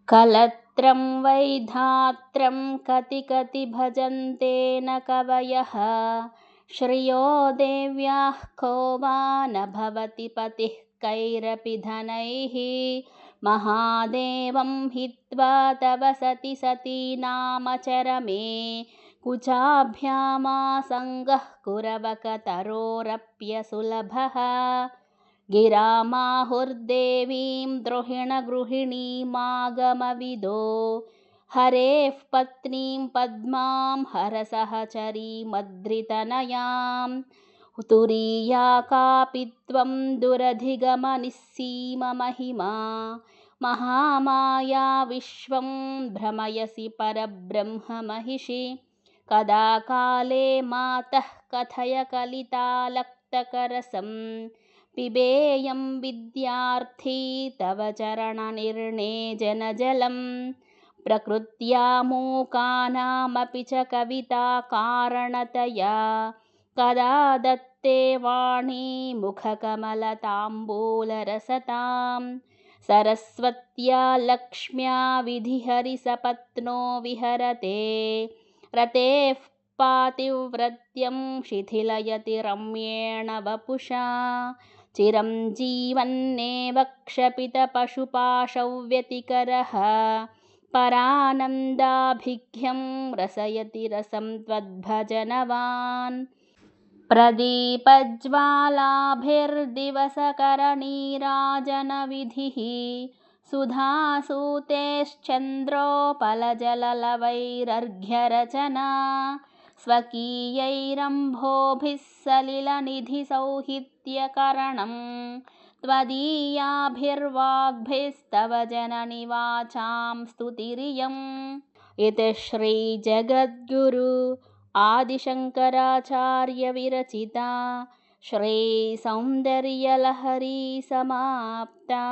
कलत्रं वैधात्रं कति कति भजन्ते न कवयः। श्रियो देव्याः को वा न भवति पतिः कैरपि धनैः। महादेवं हित्वा तव सति सती नाम चरमे। कुचाभ्यामासङ्गः कुरवकतरोरप्यसुलभः। गिरामाहुर्देवीं द्रोहिणगृहिणीमागमविदो। हरेः पत्नीं पद्मां हरसहचरीमद्रितनयां। तुरीया कापि त्वं दुरधिगमनिस्सीममहिमा। महामाया विश्वं भ्रमयसि परब्रह्ममहिषि। कदा काले मातः कथय कलितालक्तकरसं। पिबेयं विद्यार्थी तव चरणनिर्णेजनजलं। प्रकृत्या मूकानामपि च कविताकारणतया। कदा दत्ते वाणी मुखकमलताम्बूलरसतां। सरस्वत्या लक्ष्म्या विधिहरिसपत्नो विहरते। रतेः पातिव्रत्यं शिथिलयति रम्येण वपुषा। चिरं जीवन्नेव क्षपितपशुपाशव्यतिकरः। परानन्दाभिघ्यं रसयति रसं त्वद्भजनवान्। प्रदीपज्वालाभिर्दिवसकरनीराजनविधिः। सुधासूतेश्चन्द्रोपलजललवैरर्घ्यरचना। स्वकीयैरम्भोभिः सलिलनिधिसौहित्यकरणं। त्वदीयाभिर्वाग्भिस्तव जननि वाचां स्तुतिरियम्। इति श्रीजगद्गुरु आदिशङ्कराचार्यविरचिता श्रीसौन्दर्यलहरी समाप्ता।